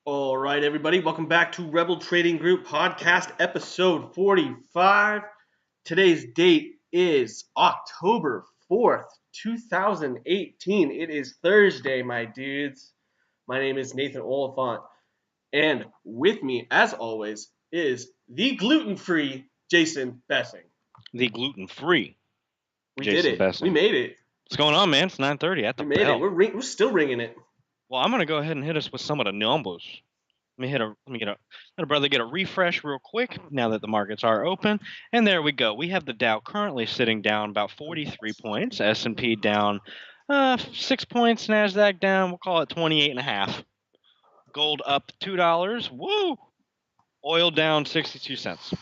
All right, everybody, welcome back to Rebel Trading Group podcast episode 45. Today's date is October 4th, 2018. It is Thursday, my dudes. My name is Nathan Oliphant, and with me, as always, is the gluten-free Jason Bessing. The gluten-free We Jason did it. Bessing. We made it. What's going on, man? It's 9:30 at the We made bell. it. We're still ringing it. Well, I'm gonna go ahead and hit us with some of the numbers. Let a brother get a refresh real quick now that the markets are open, and there we go. We have the Dow currently sitting down about 43 points, S&P down 6 points, Nasdaq down. We'll call it 28.5. Gold up $2. Woo! Oil down 62 cents.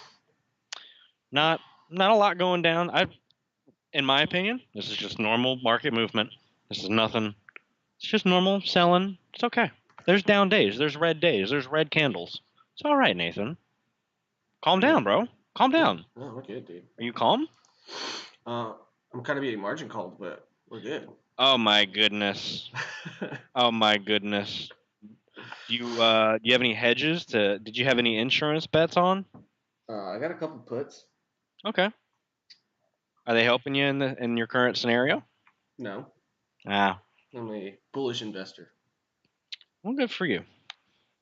Not a lot going down. In my opinion, this is just normal market movement. This is nothing. It's just normal selling. It's okay. There's down days. There's red days. There's red candles. It's all right, Nathan. Calm down, bro. Calm down. Oh, we're good, dude. Are you calm? I'm kind of being margin called, but we're good. Oh my goodness. Oh my goodness. Do you have any hedges? Did you have any insurance bets on? I got a couple puts. Okay. Are they helping you in your current scenario? No. Ah. I'm a bullish investor. Well, good for you.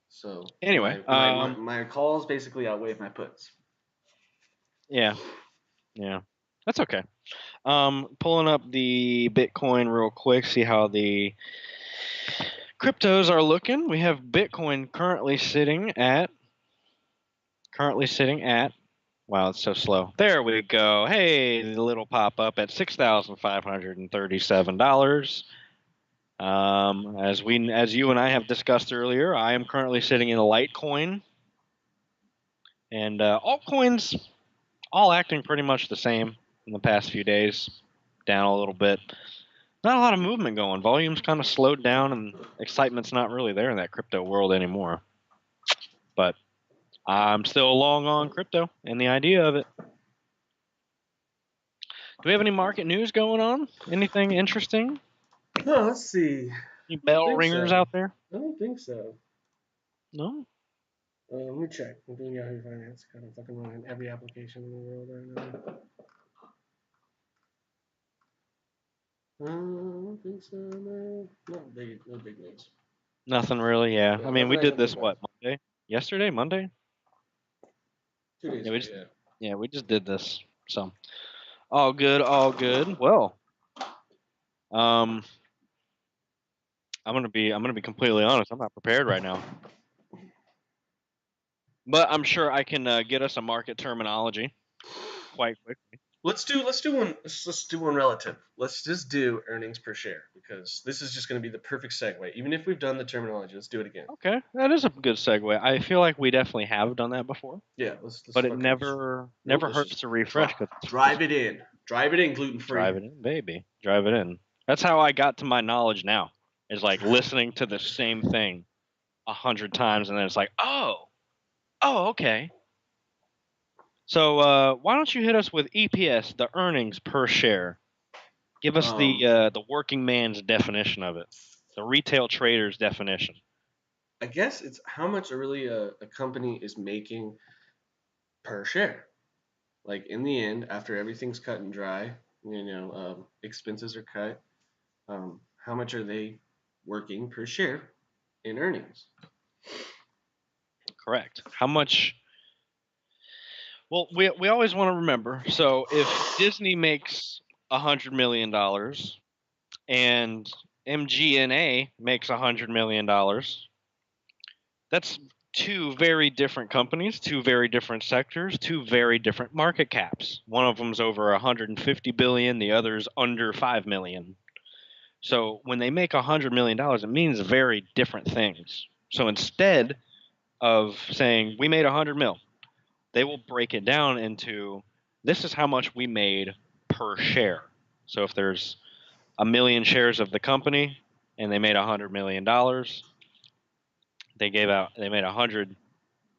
So anyway, my calls basically outweigh my puts. Yeah. That's okay. Pulling up the Bitcoin real quick, see how the cryptos are looking. We have Bitcoin currently sitting at. Wow, it's so slow. There we go. Hey, the little pop up at $6,537. As you and I have discussed earlier, I am currently sitting in a Litecoin, and altcoins all acting pretty much the same in the past few days, down a little bit. Not a lot of movement going. Volume's kind of slowed down, and excitement's not really there in that crypto world anymore. But I'm still long on crypto and the idea of it. Do we have any market news going on? Anything interesting? Oh, let's see. Any bell ringers out there? I don't think so. No? Let me check. I'm doing Yahoo Finance. Kind of fucking running every application in the world right now. I don't think so. No, no big news. Nothing really. Yeah. I mean, we did this Monday? Yesterday? Monday? 2 days ago. Yeah, we just did this. So, all good. Well, I'm gonna be completely honest. I'm not prepared right now, but I'm sure I can get us a market terminology quite quickly. Let's do one relative. Let's just do earnings per share, because this is just going to be the perfect segue. Even if we've done the terminology, let's do it again. Okay, that is a good segue. I feel like we definitely have done that before. Yeah, but it never hurts to refresh. Drive it in, gluten free. Drive it in, baby. Drive it in. That's how I got to my knowledge now. Is like listening to the same thing 100 times, and then it's like, oh, okay. So why don't you hit us with EPS, the earnings per share? Give us the working man's definition of it, the retail trader's definition. I guess it's how much really a company is making per share. Like in the end, after everything's cut and dry, expenses are cut. How much are they working per share in earnings? Correct. How much? Well, we always want to remember. So if Disney makes $100 million and MGNA makes $100 million, that's two very different companies, two very different sectors, two very different market caps. One of them's over 150 billion, the other's under 5 million. So when they make $100 million, it means very different things. So instead of saying we made 100 mil, they will break it down into this is how much we made per share. So if there's 1 million shares of the company and they made $100 million, they made 100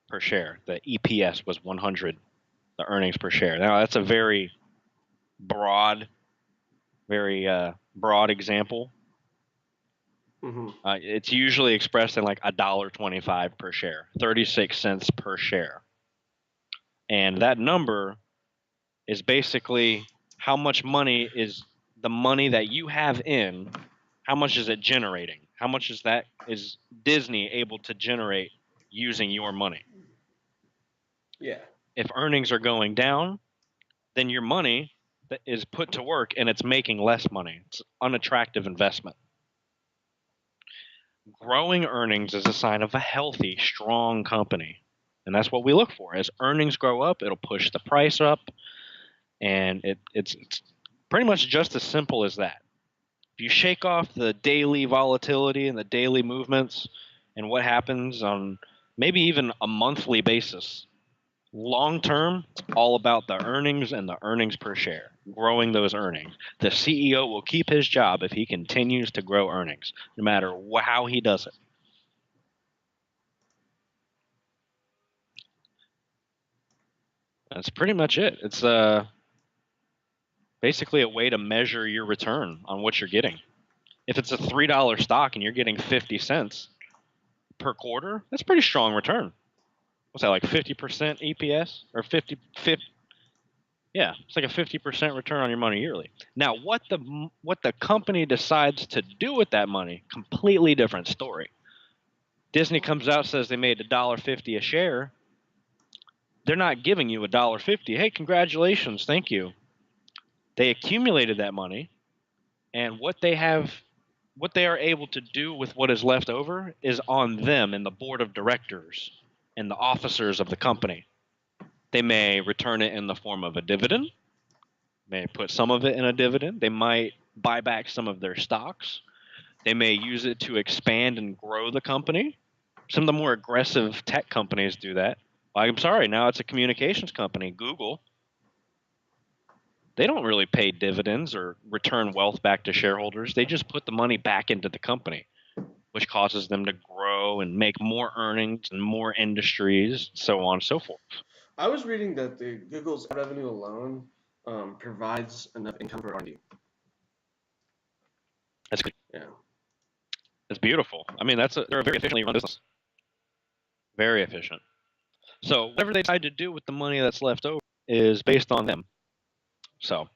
per share. The EPS was 100, the earnings per share. Now that's a very broad example. It's usually expressed in like $1.25 per share, 36 cents per share. And that number is basically how much money is the money that you have in, how much is it generating? How much is Disney able to generate using your money? Yeah. If earnings are going down, then your money is put to work and it's making less money. It's unattractive investment. Growing earnings is a sign of a healthy, strong company. And that's what we look for. As earnings grow up, it'll push the price up. And it's pretty much just as simple as that. If you shake off the daily volatility and the daily movements and what happens on maybe even a monthly basis, long term, it's all about the earnings and the earnings per share, growing those earnings. The CEO will keep his job if he continues to grow earnings, no matter how he does it. That's pretty much it. It's basically a way to measure your return on what you're getting. If it's a $3 stock and you're getting 50 cents per quarter, that's a pretty strong return. What's that, like 50% EPS or 50? Yeah, it's like a 50% return on your money yearly. Now, what the company decides to do with that money, completely different story. Disney comes out, says they made $1.50 a share. They're not giving you $1.50. Hey, congratulations, thank you. They accumulated that money, and what they are able to do with what is left over is on them and the board of directors and the officers of the company. They may return it in the form of a dividend, may put some of it in a dividend. They might buy back some of their stocks. They may use it to expand and grow the company. Some of the more aggressive tech companies do that. I'm sorry, now it's a communications company, Google. They don't really pay dividends or return wealth back to shareholders. They just put the money back into the company, which causes them to grow and make more earnings and more industries, so on and so forth. I was reading that the Google's revenue alone provides enough income for R&D. That's good. Yeah. It's beautiful. I mean, they're a very efficiently run business. Very efficient. So whatever they decide to do with the money that's left over is based on them. So,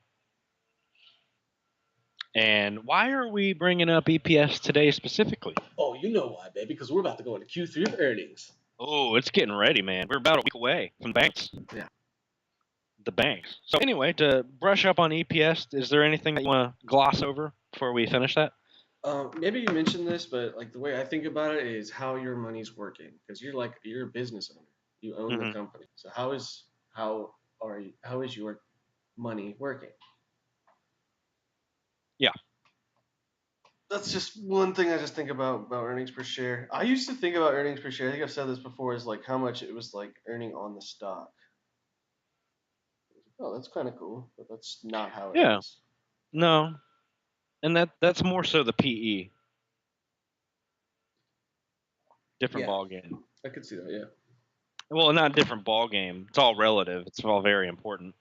and why are we bringing up EPS today specifically? Oh, you know why, baby? Because we're about to go into Q3 earnings. Oh, it's getting ready, man. We're about a week away from the banks. Yeah. The banks. So anyway, to brush up on EPS, is there anything that you want to gloss over before we finish that? Maybe you mentioned this, but like the way I think about it is how your money's working, because you're a business owner. You own the company. So how is your money working? Yeah. That's just one thing I just think about earnings per share. I used to think about earnings per share. I think I've said this before. Is like how much it was like earning on the stock. Oh, that's kind of cool, but that's not how it is. No, and that's more so the PE. Different ball game. I could see that. Yeah. Well, not a different ball game. It's all relative. It's all very important.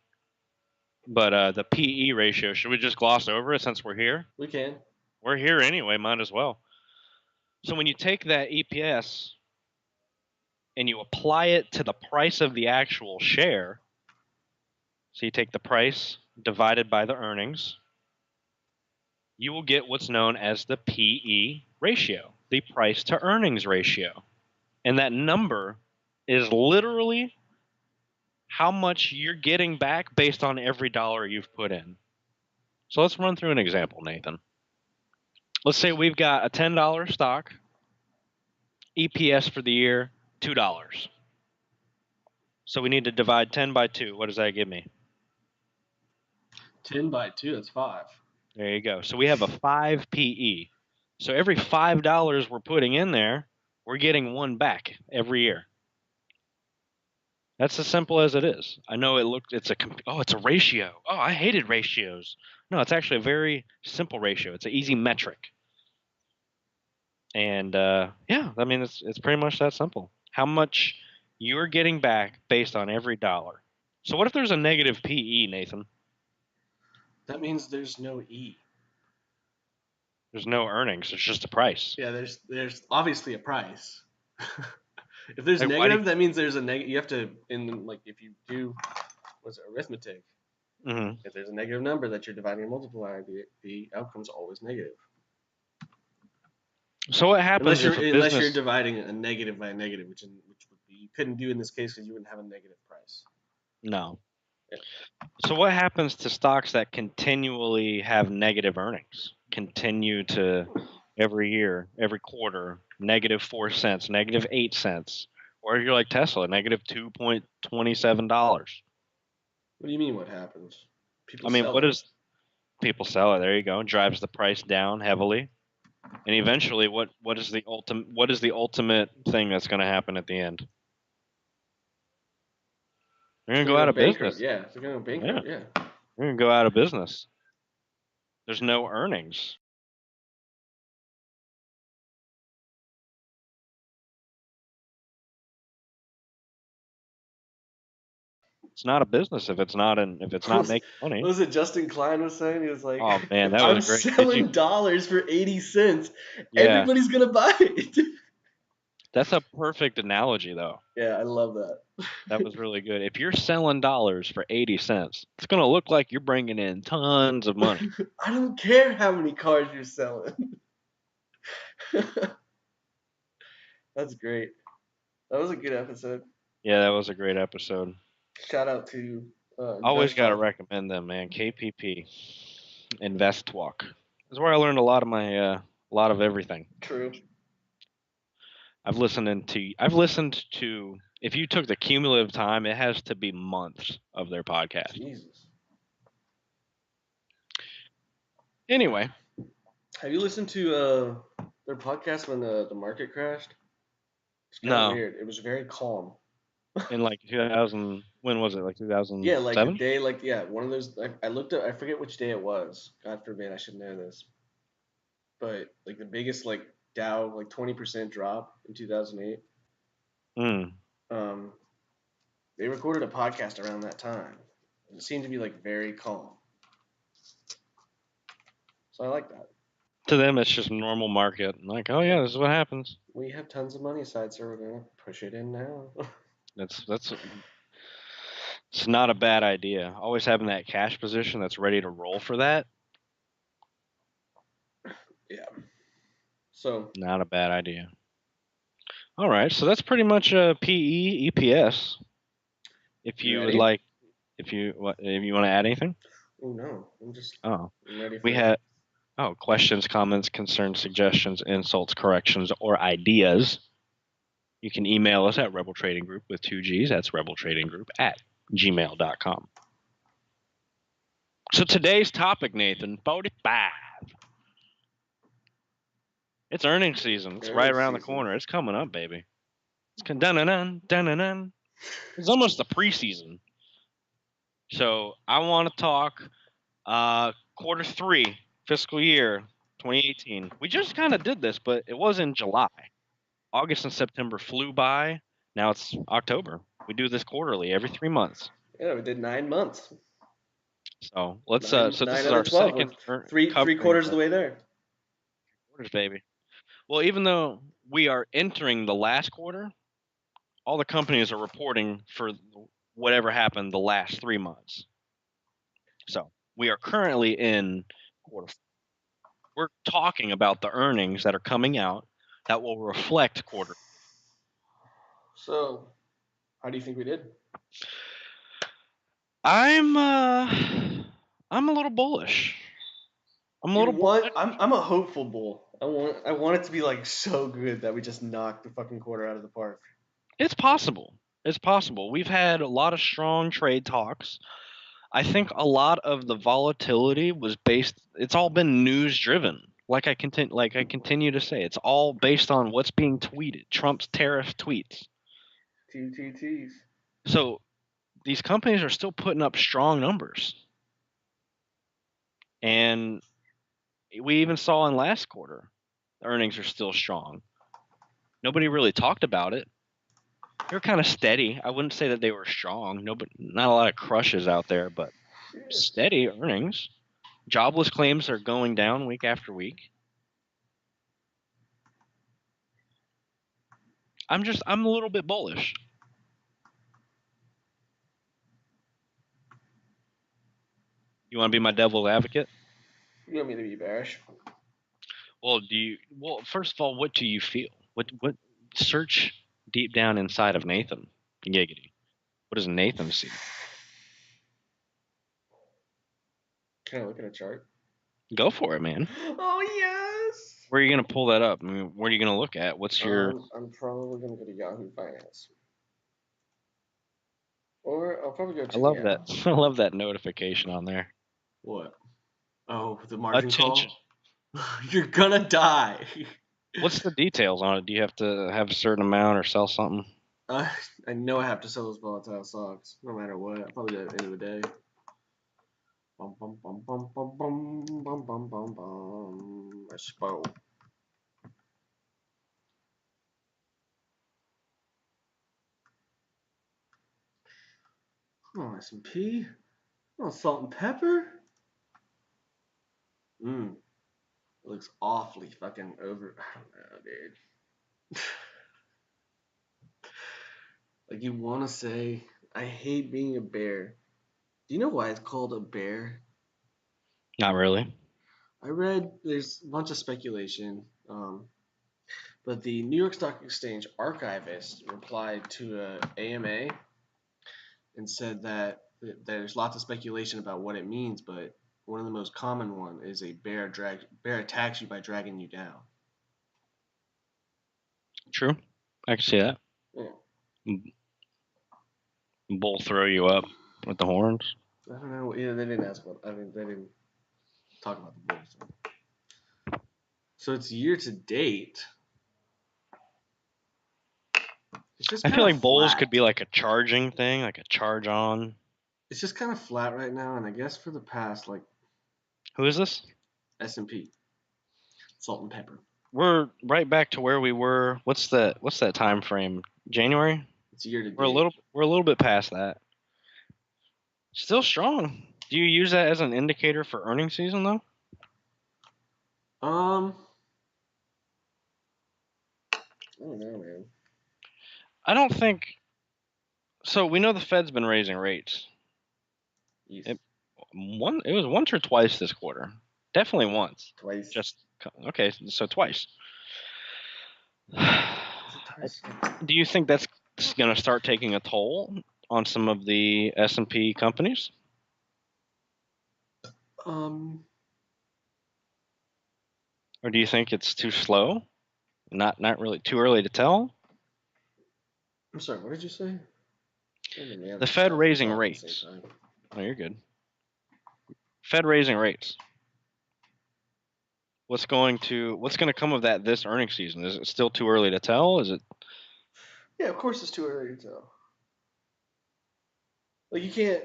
But the PE ratio, should we just gloss over it since we're here? We can. We're here anyway, might as well. So when you take that EPS and you apply it to the price of the actual share, so you take the price divided by the earnings, you will get what's known as the PE ratio, the price to earnings ratio. And that number is literally how much you're getting back based on every dollar you've put in. So let's run through an example, Nathan. Let's say we've got a $10 stock, EPS for the year, $2. So we need to divide 10 by 2. What does that give me? 10 by 2, that's 5. There you go. So we have a 5 PE. So every $5 we're putting in there, we're getting 1 back every year. That's as simple as it is. I know it's a ratio. Oh, I hated ratios. No, it's actually a very simple ratio. It's an easy metric. And yeah, I mean, it's pretty much that simple. How much you're getting back based on every dollar. So what if there's a negative PE, Nathan? That means there's no E. There's no earnings. It's just a price. Yeah, there's obviously a price. If there's Like, why do negative, that means there's a negative. You have to if you do what's it, arithmetic. you, If there's a negative number that you're dividing and multiplying, the outcome's always negative. So what happens if a Unless you're business? dividing a negative by a negative, which would be you couldn't do in this case because you wouldn't have a negative price. No. Yeah. So what happens to stocks that continually have negative earnings? Continue to every year, every quarter, -4 cents, -8 cents, or you're like Tesla, -$2.27. What do you mean? What happens? People I mean, sell what it. is people sell it? There you go. Drives the price down heavily, and eventually, what is the ultimate thing that's going to happen at the end? They're going to They're go out gonna of go bankrupt. business. Yeah, they're gonna go bankrupt. Yeah. They're going to go out of business. There's no earnings. It's not a business if it's not making money. What was it Justin Klein was saying? He was like, Oh man, that I'm was great. Did you? selling dollars for 80 cents. Yeah, Everybody's gonna buy it. that's a perfect analogy though. Yeah, I love that. That was really good. If you're selling dollars for 80 cents, it's going to look like you're bringing in tons of money. I don't care how many cars you're selling. That's great. That was a good episode. Yeah, that was a great episode. Shout out to Always got to InvestTalk. recommend them, man. KPP, Invest Talk. That's where I learned a lot of everything. True. I've listened to. If you took the cumulative time, it has to be months of their podcast. Jesus. Anyway, Have you listened to their podcast when the market crashed? It's kind of no. weird. It was very calm. In like 2000, when was it? Like 2007? Yeah, like the day, one of those. I looked up. I forget which day it was. God forbid, I should know this. But like the biggest Dow 20% drop in 2008. Um, they recorded a podcast around that time. It seemed to be very calm. So I like that. To them, it's just normal market. Like, oh yeah, this is what happens. We have tons of money aside, so we're gonna push it in now. That's it's not a bad idea. Always having that cash position that's ready to roll for that. Yeah. So Not a bad idea. All right, so that's pretty much a PE EPS. If you would like, if you want to add anything. Oh no, I'm ready for we had questions, comments, concerns, suggestions, insults, corrections, or ideas. You can email us at Rebel Trading Group with 2 G's. That's rebeltradinggroup@gmail.com. So today's topic, Nathan, 45. It's earnings season. It's right around the corner. It's coming up, baby. It's dun-dun-dun, dun-dun-dun. It's almost the preseason. So I want to talk Q3, fiscal year 2018. We just kind of did this, but it was in July. August and September flew by. Now it's October. We do this quarterly, every 3 months. Yeah, we did 9 months. So let's. So this is our 12. second. Three quarters of the way there. Quarters, baby. Well, even though we are entering the last quarter, all the companies are reporting for whatever happened the last 3 months. So we are currently in quarter. We're talking about the earnings that are coming out that will reflect quarter. So, how do you think we did? I'm a little bullish. I'm a hopeful bull. I want it to be so good that we just knock the fucking quarter out of the park. It's possible. It's possible. We've had a lot of strong trade talks. I think a lot of the volatility was based. It's all been news driven. Like I continue to say, it's all based on what's being tweeted. Trump's tariff tweets. TTTs. So these companies are still putting up strong numbers. And we even saw in last quarter, the earnings are still strong. Nobody really talked about it. They were kind of steady. I wouldn't say that they were strong. Not a lot of crushes out there, but steady earnings. Jobless claims are going down week after week. I'm a little bit bullish. You want to be my devil's advocate? You want me to be bearish? Well, first of all, what do you feel? What search deep down inside of Nathan? Giggity. What does Nathan see? Can I look at a chart? Go for it, man. Oh yes. Where are you gonna pull that up? I mean, what are you gonna look at? What's your? I'm probably gonna go to Yahoo Finance, or I'll probably go I to love that. I love that notification on there. What? Oh, the margin Attention. call. You're gonna die. What's the details on it? Do you have to have a certain amount or sell something? I know I have to sell those volatile stocks, no matter what. I'll probably do it at the end of the day. Bum bum bum bum bum bum bum bum bum bum. I spoke. Oh, S&P. Oh, salt and pepper. It looks awfully fucking over. I don't know, dude. Like you want to say, I hate being a bear. Do you know why it's called a bear? Not really. I read there's a bunch of speculation, but the New York Stock Exchange archivist replied to a AMA and said that there's lots of speculation about what it means, but one of the most common one is a bear attacks you by dragging you down. True. I can see that. Yeah. Bull throw you up with the horns. I don't know. Yeah, they didn't ask about. I mean, they didn't talk about the bulls. So it's year to date. It's just I feel like bulls flat. could be like a charging thing, like a charge on. It's just kind of flat right now, and I guess for the past like Who is this? S&P, salt and pepper. We're right back to where we were. What's that time frame? January? It's year to date. We're a little bit past that. Still strong. Do you use that as an indicator for earnings season though? I don't know, man. I don't think so. We know the Fed's been raising rates. Yes. It was once or twice this quarter. Definitely once. Twice. Just okay, so twice. Twice? Do you think that's going to start taking a toll on some of the S&P companies? Or do you think it's too slow? Not really too early to tell? I'm sorry, what did you say? The Fed raising rates. Oh, you're good. Fed raising rates. What's going to come of that this earnings season? Is it still too early to tell? Is it? Yeah, of course it's too early to tell. Like you can't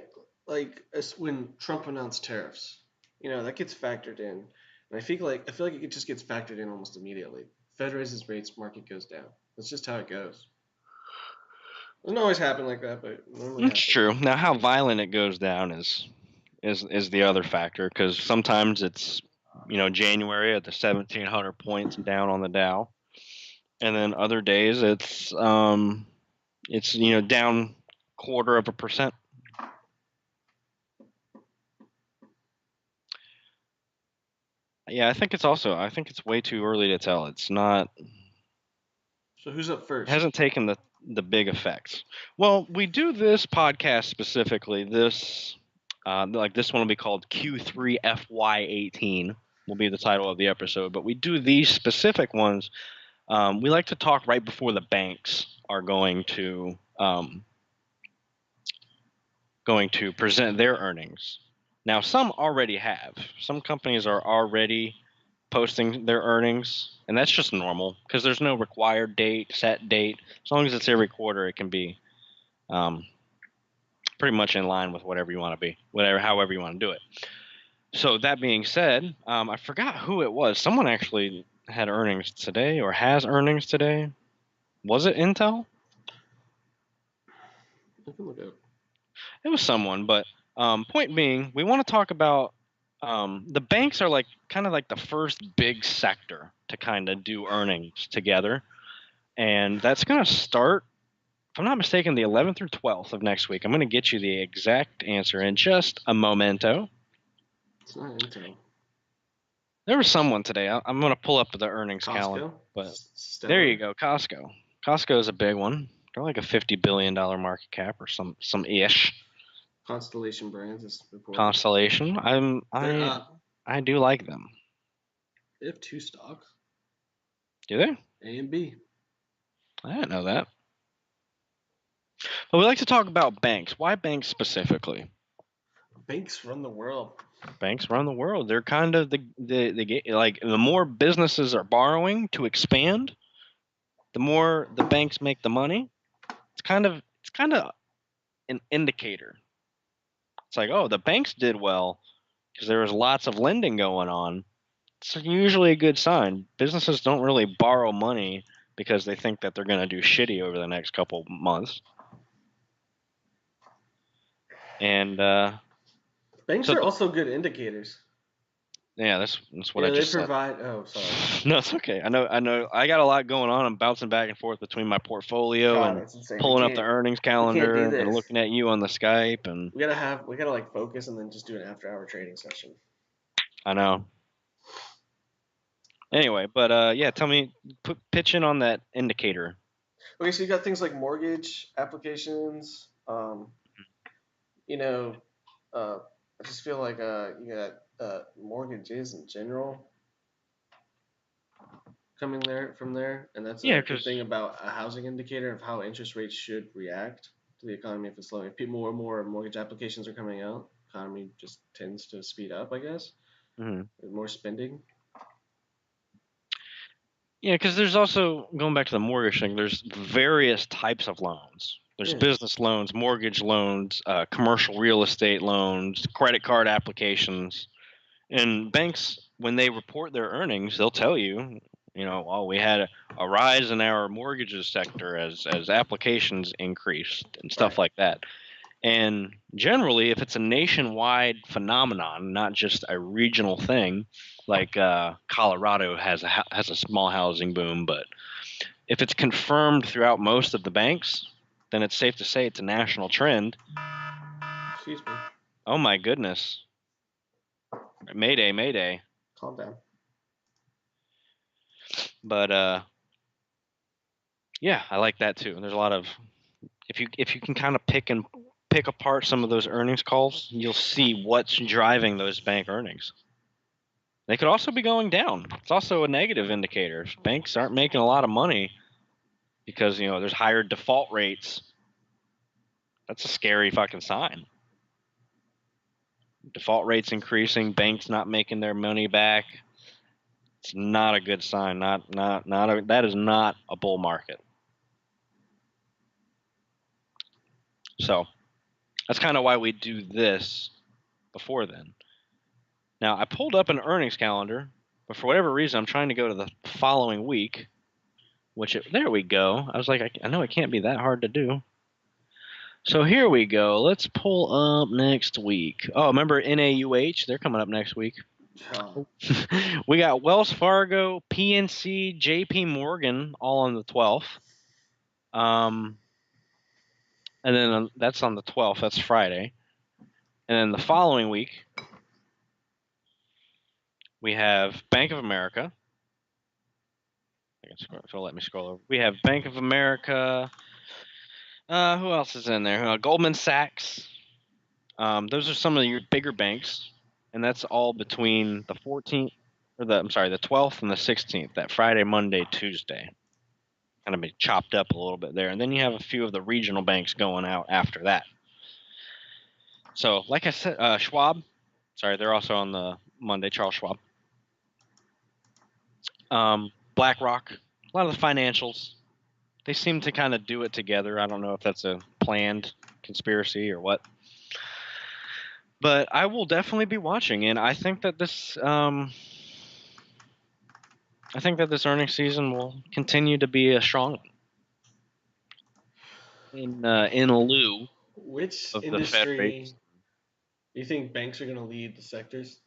when Trump announced tariffs, that gets factored in, and I feel like it just gets factored in almost immediately. Fed raises rates, market goes down. That's just how it goes. It doesn't always happen like that, but normally It's true. Now, how violent it goes down is the other factor, because sometimes it's January at the 1,700 points down on the Dow, and then other days it's down 0.25%. Yeah, I think it's way too early to tell. It's not. So who's up first? It hasn't taken the big effects. Well, we do this podcast specifically. This this one will be called Q3FY18 will be the title of the episode. But we do these specific ones. We like to talk right before the banks are going to present their earnings. Now, some already have. Some companies are already posting their earnings, and that's just normal because there's no required set date. As long as it's every quarter, it can be pretty much in line with whatever you want to be, however you want to do it. So that being said, I forgot who it was. Someone actually had earnings today or has earnings today. Was it Intel? I can look it up. It was someone, but point being, we want to talk about the banks are kind of like the first big sector to kind of do earnings together. And that's going to start, if I'm not mistaken, the 11th through 12th of next week. I'm going to get you the exact answer in just a momento. It's not Intel. There was someone today. I'm going to pull up the earnings Costco? calendar. But Stellar? there you go, Costco. Costco is a big one. They're like a $50 billion market cap or some ish. Constellation Brands is reported. Constellation. They're up. I do like them. They have 2 stocks. Do they? A and B. I didn't know that. But we like to talk about banks. Why banks specifically? Banks run the world. Banks run the world. They're kind of like the more businesses are borrowing to expand, the more the banks make the money. It's kind of an indicator. It's like, oh, the banks did well because there was lots of lending going on. It's usually a good sign. Businesses don't really borrow money because they think that they're going to do shitty over the next couple months. And banks are also good indicators. Yeah, that's what I just said. Oh, sorry. No, it's okay. I know. I got a lot going on. I'm bouncing back and forth between my portfolio and pulling up the earnings calendar and looking at you on the Skype. And we gotta like focus and then just do an after-hour trading session. I know. Anyway, but yeah, tell me, pitch in on that indicator. Okay, so you got things like mortgage applications. I just feel like you got mortgages in general coming from there, and that's a good thing about a housing indicator of how interest rates should react to the economy if it's slowing. If more and more mortgage applications are coming out, economy just tends to speed up, I guess. Mm-hmm. More spending. Yeah, because there's also, going back to the mortgage thing, there's various types of loans. There's business loans, mortgage loans, commercial real estate loans, credit card applications. And banks, when they report their earnings, they'll tell you, we had a rise in our mortgages sector as applications increased and stuff like that. And generally, if it's a nationwide phenomenon, not just a regional thing, like Colorado has a small housing boom, but if it's confirmed throughout most of the banks, then it's safe to say it's a national trend. Excuse me. Oh my goodness. Mayday, mayday. Calm down. But yeah, I like that too. There's a lot of if you can kind of pick apart some of those earnings calls, you'll see what's driving those bank earnings. They could also be going down. It's also a negative indicator. If banks aren't making a lot of money because there's higher default rates, that's a scary fucking sign. Default rates increasing, banks not making their money back. It's not a good sign. That is not a bull market. So that's kind of why we do this before then. Now, I pulled up an earnings calendar, but for whatever reason, I'm trying to go to the following week, there we go. I was like, I know it can't be that hard to do. So here we go. Let's pull up next week. Oh, remember NAUH? They're coming up next week. Oh. We got Wells Fargo, PNC, JP Morgan all on the 12th. And then that's on the 12th. That's Friday. And then the following week, we have Bank of America. So let me scroll over. We have Bank of America. Who else is in there? Goldman Sachs. Those are some of your bigger banks, and that's all between the 14th, the 12th and the 16th. That Friday, Monday, Tuesday. Kind of be chopped up a little bit there, and then you have a few of the regional banks going out after that. So, like I said, Schwab. Sorry, they're also on the Monday. Charles Schwab. BlackRock. A lot of the financials. They seem to kind of do it together. I don't know if that's a planned conspiracy or what. But I will definitely be watching, and I think that this earnings season will continue to be a strong one. In lieu Which of industry the Fed rates. Do you think banks are going to lead the sectors?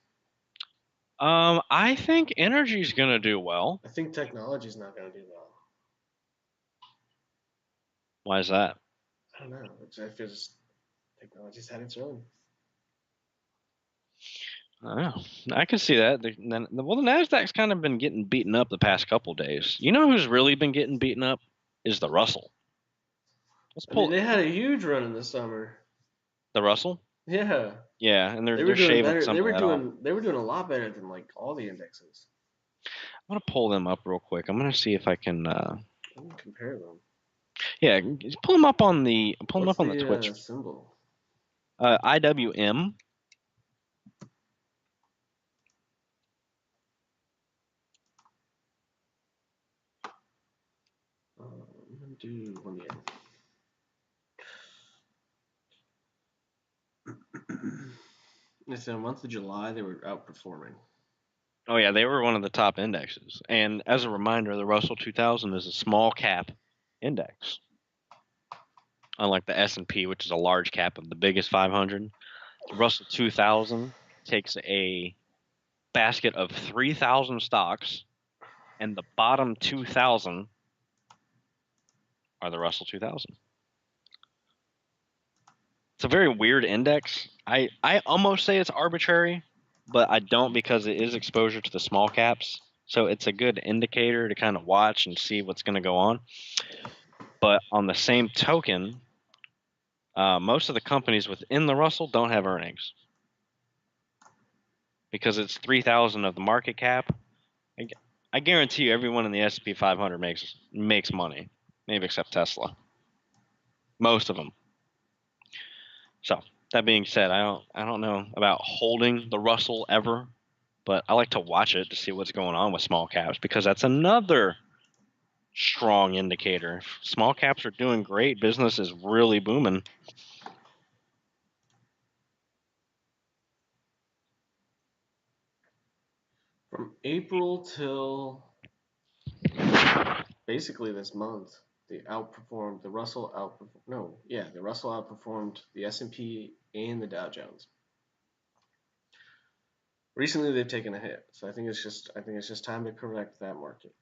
I think energy is going to do well. I think technology is not going to do well. Why is that? I don't know. I feel just technology's had its run. I don't know. I can see that. Well, the Nasdaq's kind of been getting beaten up the past couple days. You know who's really been getting beaten up is the Russell. Let's I mean, pull they had a huge run in the summer. the Russell. Yeah, Yeah, and they were they're doing shaving better. some of that off. They were doing a lot better than like all the indexes. I'm gonna pull them up real quick. I'm gonna see if I can. Let me compare them. Yeah, pull them up on the What's the Twitch. symbol? IWM. I'm gonna do 1 year. It's in the month of July. They were outperforming. Oh yeah, they were one of the top indexes. And as a reminder, the Russell 2000 is a small cap index, unlike the S&P, which is a large cap of the biggest 500. The Russell 2000 takes a basket of 3,000 stocks, and the bottom 2,000 are the Russell 2000. It's a very weird index. I almost say it's arbitrary, but I don't because it is exposure to the small caps. So it's a good indicator to kind of watch and see what's going to go on. But on the same token, most of the companies within the Russell don't have earnings because it's 3,000 of the market cap. I guarantee you, everyone in the S&P 500 makes money, maybe except Tesla. Most of them. So that being said, I don't know about holding the Russell ever, but I like to watch it to see what's going on with small caps because that's another strong indicator. If small caps are doing great, business is really booming. From April till basically this month, the Russell outperformed the S&P and the Dow Jones. Recently, they've taken a hit, so I think it's just time to correct that market.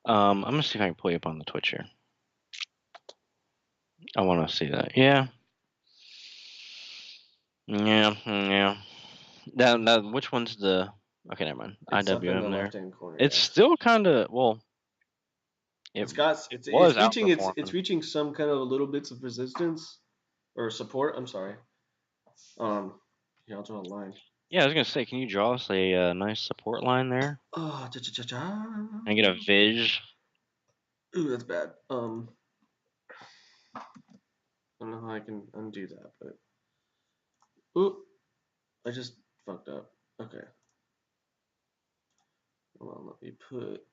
I'm gonna see if I can pull you up on the Twitch here. I want to see that. Yeah. Now, which one's the? Okay, never mind. It's up in the IWM there. left-hand corner. It's Yeah. still kind of It was It's outperforming. reaching some kind of little bits of resistance or support. I'm sorry. I'll draw a line. Yeah, I was gonna say, can you draw us a nice support line there? Oh, cha cha cha cha. And get a Viz. Ooh, that's bad. I don't know how I can undo that, but ooh, I just fucked up. Okay. Hold on, let me put.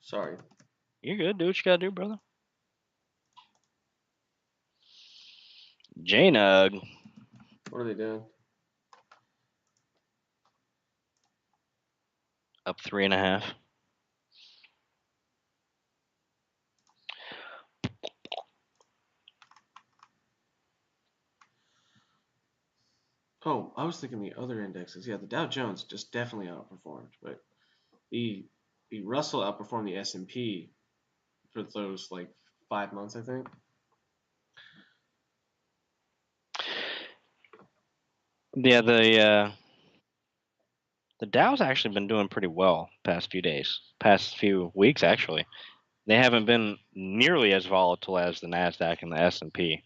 Sorry. You're good. Do what you gotta do, brother. J-Nug. What are they doing? Up 3.5. Oh, I was thinking the other indexes. Yeah, the Dow Jones just definitely outperformed, but the the Russell outperformed the S&P for those like 5 months, I think. Yeah, the Dow's actually been doing pretty well past few weeks actually. They haven't been nearly as volatile as the Nasdaq and the S&P,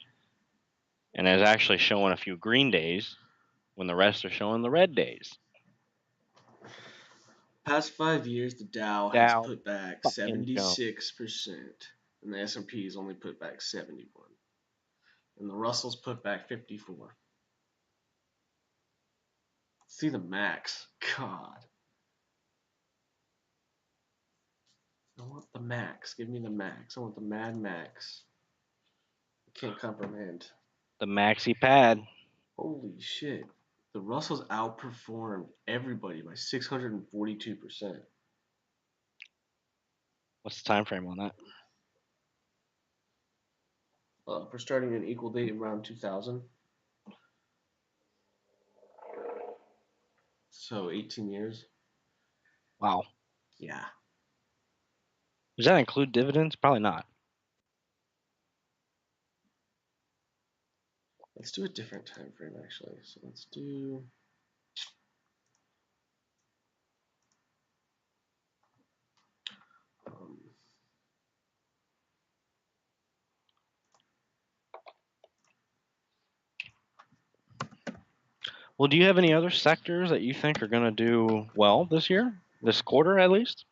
and is actually showing a few green days when the rest are showing the red days. Past 5 years, the Dow has Dow put back fucking Jones. 76%, and the S&P has only put back 71, and the Russell's put back 54. See the max. God. I want the max. Give me the max. I want the Mad Max. I can't comprehend. The maxi pad. Holy shit. The Russell's outperformed everybody by 642%. What's the time frame on that? For starting an equal date around 2000. So 18 years. Wow. Yeah. Does that include dividends? Probably not. Let's do a different time frame, actually. So let's do. Um, Well, do you have any other sectors that you think are going to do well this year? This quarter, at least?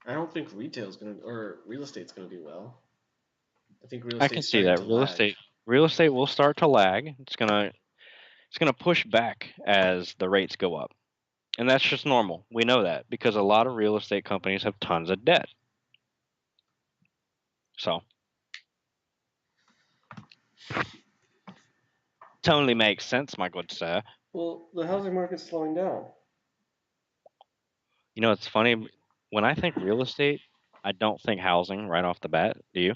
I don't think retail's gonna or real estate's gonna do well. I think real I can estate's see starting that to lag. real estate will start to lag. It's gonna push back as the rates go up. And that's just normal. We know that because a lot of real estate companies have tons of debt. So, totally makes sense, my good sir. Well, the housing market's slowing down. You know, it's funny. When I think real estate, I don't think housing right off the bat. Do you?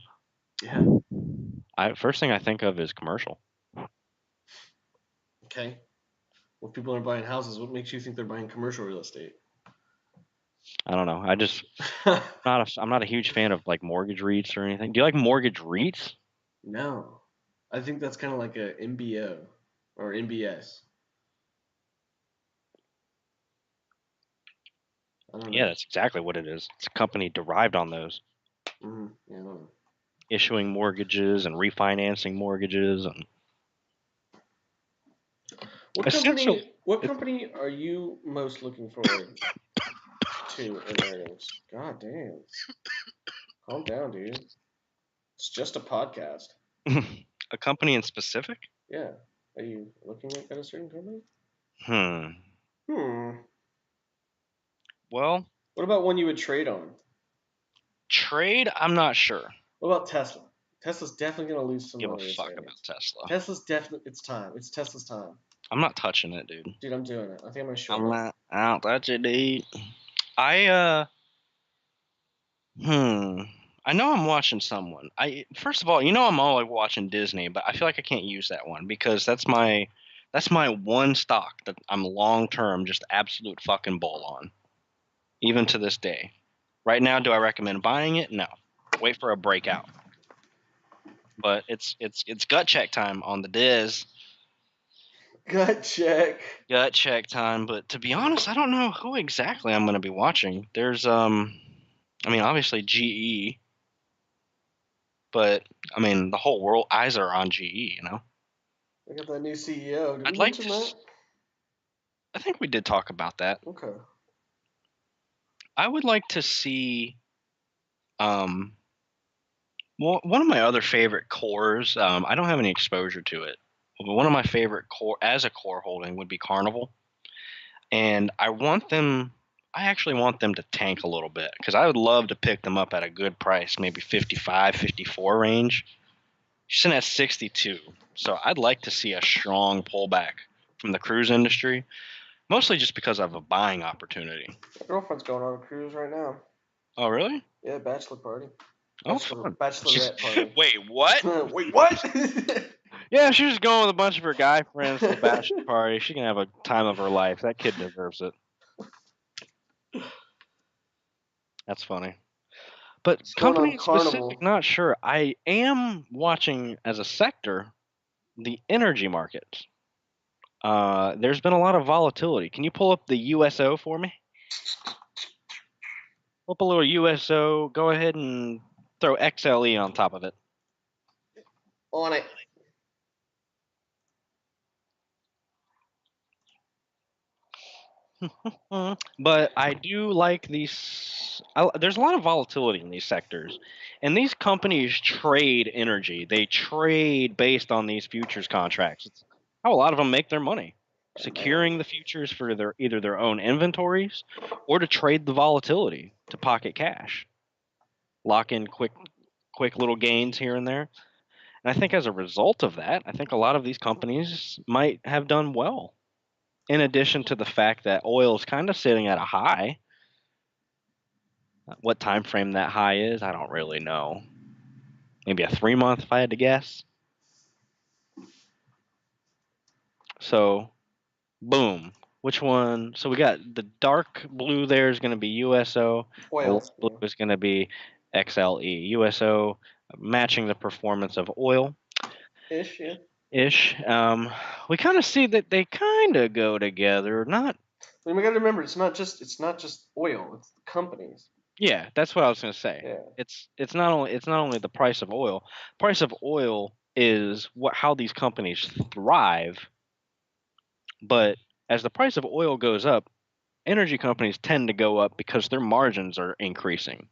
Yeah. First thing I think of is commercial. Okay. When people are buying houses, what makes you think they're buying commercial real estate? I don't know. I'm not a huge fan of like mortgage REITs or anything. Do you like mortgage REITs? No. I think that's kind of like a MBO or MBS. I don't Yeah, know. that's exactly what it is. It's a company derived on those, Yeah, I don't know. issuing mortgages and refinancing mortgages and What essentially. company? What company are you most looking forward to in earnings? God damn. Calm down, dude. It's just a podcast. A company in specific? Yeah. Are you looking at a certain company? Hmm. Hmm. Well, What about one you would trade on? trade, I'm not sure. What about Tesla? Tesla's definitely gonna lose some Give a money this fuck about earnings. Tesla. Tesla's definitely. It's time. It's Tesla's time. I'm not touching it, dude. Dude, I'm doing it. I think I'm gonna short I'm it. not. I don't touch it, dude. I Hmm. I know I'm watching someone. I First of all, you know I'm always watching Disney, but I feel like I can't use that one because that's my one stock that I'm long term just absolute fucking bull on, even to this day. Right now, do I recommend buying it? No. Wait for a breakout. But it's gut check time on the Diz. Gut check. Gut check time. But to be honest, I don't know who exactly I'm going to be watching. There's I mean, obviously GE, but I mean, the whole world eyes are on GE. You know. I got that new CEO. Did we I'd like mention to. that? I think we did talk about that. Okay. I would like to see. Um, well, one of my other favorite cores. I don't have any exposure to it, but one of my favorite core as a core holding would be Carnival, and I actually want them to tank a little bit because I would love to pick them up at a good price, maybe 55, 54 range. She's sitting at 62, so I'd like to see a strong pullback from the cruise industry, mostly just because of a buying opportunity. My girlfriend's going on a cruise right now. Oh, really? Yeah, bachelor party. Oh, fun. Bachelorette party. Wait, what? Wait, what? Yeah, she's just going with a bunch of her guy friends to a bachelor party. She can have a time of her life. That kid deserves it. That's funny. But She's going on company specific, Carnival. not sure. I am watching as a sector the energy markets. There's been a lot of volatility. Can you pull up the USO for me? Pull up a little USO. Go ahead and throw XLE on top of it. On it. But I do like these. There's a lot of volatility in these sectors, and these companies trade energy. They trade based on these futures contracts. It's how a lot of them make their money, securing the futures for either their own inventories or to trade the volatility to pocket cash, lock in quick little gains here and there. And I think as a result of that, I think a lot of these companies might have done well. In addition to the fact that oil is kind of sitting at a high. What time frame that high is, I don't really know. Maybe a 3 month if I had to guess. So, boom. Which one? So we got the dark blue there is going to be USO. The Oil. light blue is going to be XLE. USO matching the performance of oil Ish, yeah. ish. We kind of see that they kind of go together. Not. I mean, we got to remember, it's not just oil. It's the companies. Yeah, that's what I was going to say. Yeah. It's not only the price of oil. Price of oil is how these companies thrive. But as the price of oil goes up, energy companies tend to go up because their margins are increasing.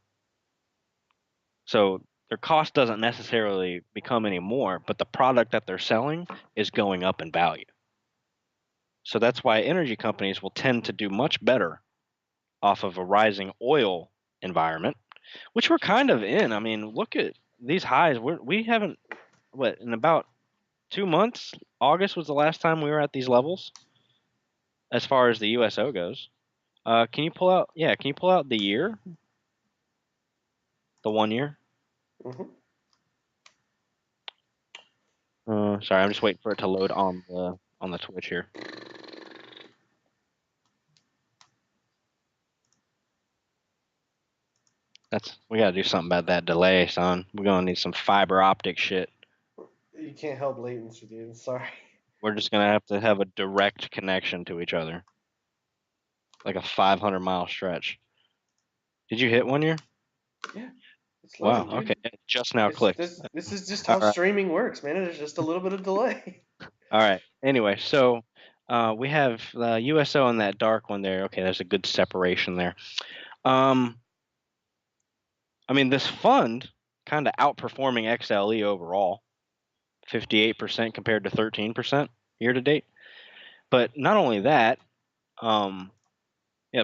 So their cost doesn't necessarily become any more, but the product that they're selling is going up in value. So that's why energy companies will tend to do much better off of a rising oil environment, which we're kind of in. I mean, look at these highs. We haven't, in about 2 months, August was the last time we were at these levels as far as the USO goes. Can you pull out? Yeah, can you pull out the year? The 1 year? Mm-hmm. Sorry, I'm just waiting for it to load on the Twitch here. We gotta do something about that delay, son. We're gonna need some fiber optic shit. You can't help latency, dude. Sorry. We're just gonna have to have a direct connection to each other, like a 500-mile stretch. Did you hit 1 year? Yeah. It's Wow. loading, dude. Okay. It just now clicked. This is just All how right. streaming works, man. There's just a little bit of delay. All right. Anyway, so we have USO on that dark one there. Okay, there's a good separation there. I mean, this fund kind of outperforming XLE overall, 58% compared to 13% year to date. But not only that, the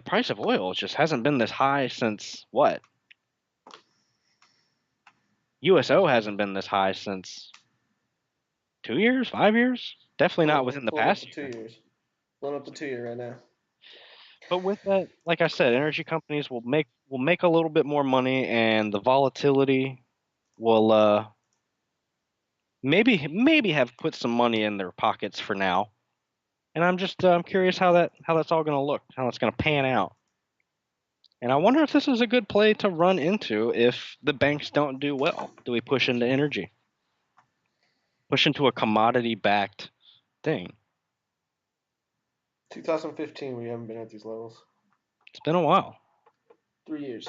price of oil just hasn't been this high since what? USO hasn't been this high since 2 years, 5 years? Definitely not within the Pulling up past the 2 year. years. Pulling up the 2 year right now. But with that, like I said, energy companies will make a little bit more money, and the volatility will maybe have put some money in their pockets for now. And I'm curious how that's all going to look, how it's going to pan out. And I wonder if this is a good play to run into if the banks don't do well. Do we push into energy? Push into a commodity-backed thing? 2015, we haven't been at these levels. It's been a while. 3 years.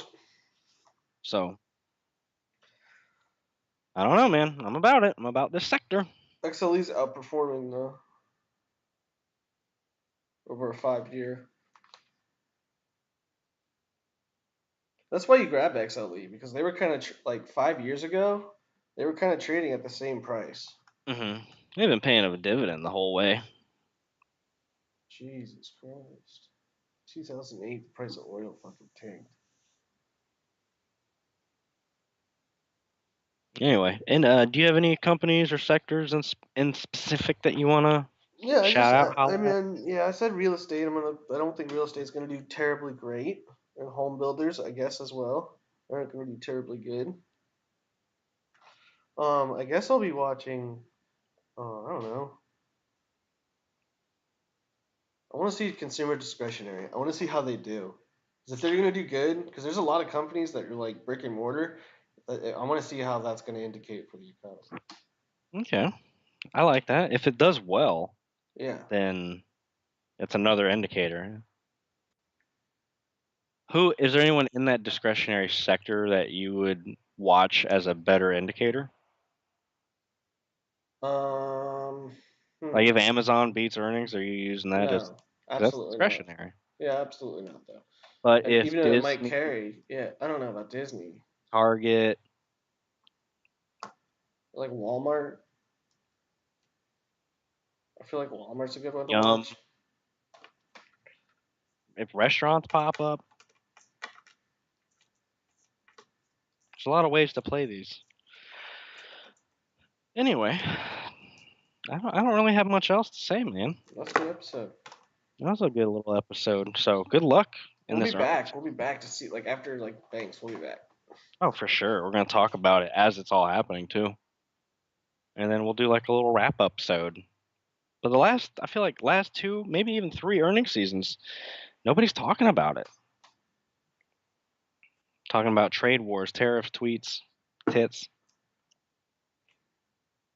So, I don't know, man. I'm about it. I'm about this sector. XLE's outperforming though over a 5 year. That's why you grab XLE because they were kind of like 5 years ago. They were kind of trading at the same price. Mm-hmm. They've been paying a dividend the whole way. Jesus Christ. 2008, the price of oil fucking tanked. Anyway, and do you have any companies or sectors in specific that you want to shout out? I mean, yeah, I said real estate. I don't think real estate's gonna do terribly great, and home builders, I guess as well, aren't gonna do terribly good. I guess I'll be watching. I don't know. I want to see consumer discretionary. I want to see how they do. Because if they're gonna do good, because there's a lot of companies that are like brick and mortar. I want to see how that's gonna indicate for the economy. Okay, I like that. If it does well, Yeah. then it's another indicator. Who is there anyone in that discretionary sector that you would watch as a better indicator? Um. Like if Amazon beats earnings, are you using that as No, that's absolutely not. discretionary? Yeah, absolutely not though. But And if even though it might Disney, carry, yeah, I don't know about Disney. Target, Like Walmart, I feel like Walmart's a good one to Yum, watch. if restaurants pop up, there's a lot of ways to play these. Anyway, I don't really have much else to say, man. That's a good episode. That was a good little episode. So good luck in We'll be this earnings. back. We'll be back to see like after like banks. We'll be back. Oh, for sure. We're gonna talk about it as it's all happening too, and then we'll do like a little wrap up episode. But I feel like last 2, maybe even 3 earnings seasons, nobody's talking about it. Talking about trade wars, tariffs, tweets, tits.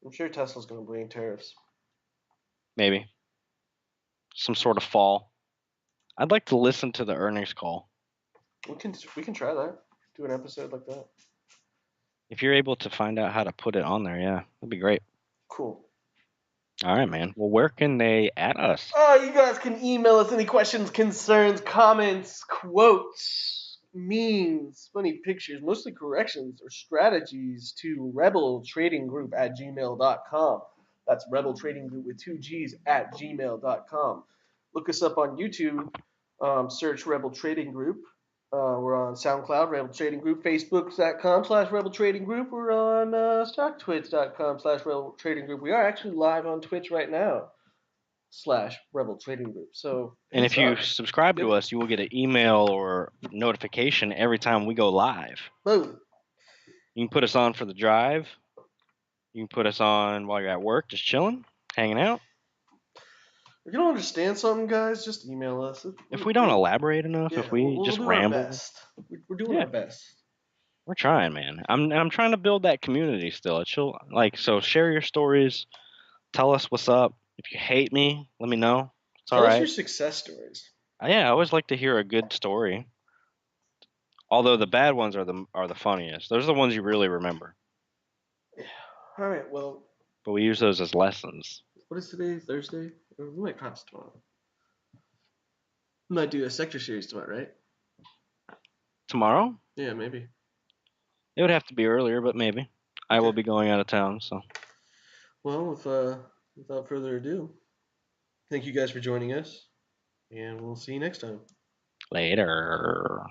I'm sure Tesla's going to bring tariffs. Maybe some sort of fall. I'd like to listen to the earnings call. We can try that. Do an episode like that. If you're able to find out how to put it on there, yeah, that'd be great. Cool. All right, man. Well, where can they at us? You guys can email us any questions, concerns, comments, quotes, memes, funny pictures, mostly corrections or strategies to rebeltradinggroup@gmail.com. That's rebeltradinggroup with 2 G's at gmail.com. Look us up on YouTube. Search Rebel Trading Group. We're on Soundcloud, Rebel Trading Group, Facebook.com/Rebel Trading Group. We're on StockTwits.com/Rebel Trading Group. We are actually live on Twitch right now /Rebel Trading Group. So, And if you subscribe to us, you will get an email or notification every time we go live. Boom. You can put us on for the drive. You can put us on while you're at work, just chilling, hanging out. If you don't understand something, guys, just email us. If we don't elaborate enough, if we we'll just do ramble, our best. We're doing our best. We're trying, man. I'm trying to build that community still. So share your stories. Tell us what's up. If you hate me, let me know. It's all Tell us right. your success stories. Yeah, I always like to hear a good story. Although the bad ones are the funniest. Those are the ones you really remember. Yeah. All right. Well. But we use those as lessons. What is today? Thursday? We might cross tomorrow. We might do a sector series tomorrow, right? Tomorrow? Yeah, maybe. It would have to be earlier, but maybe. Okay. I will be going out of town, so. Well, without further ado, thank you guys for joining us, and we'll see you next time. Later.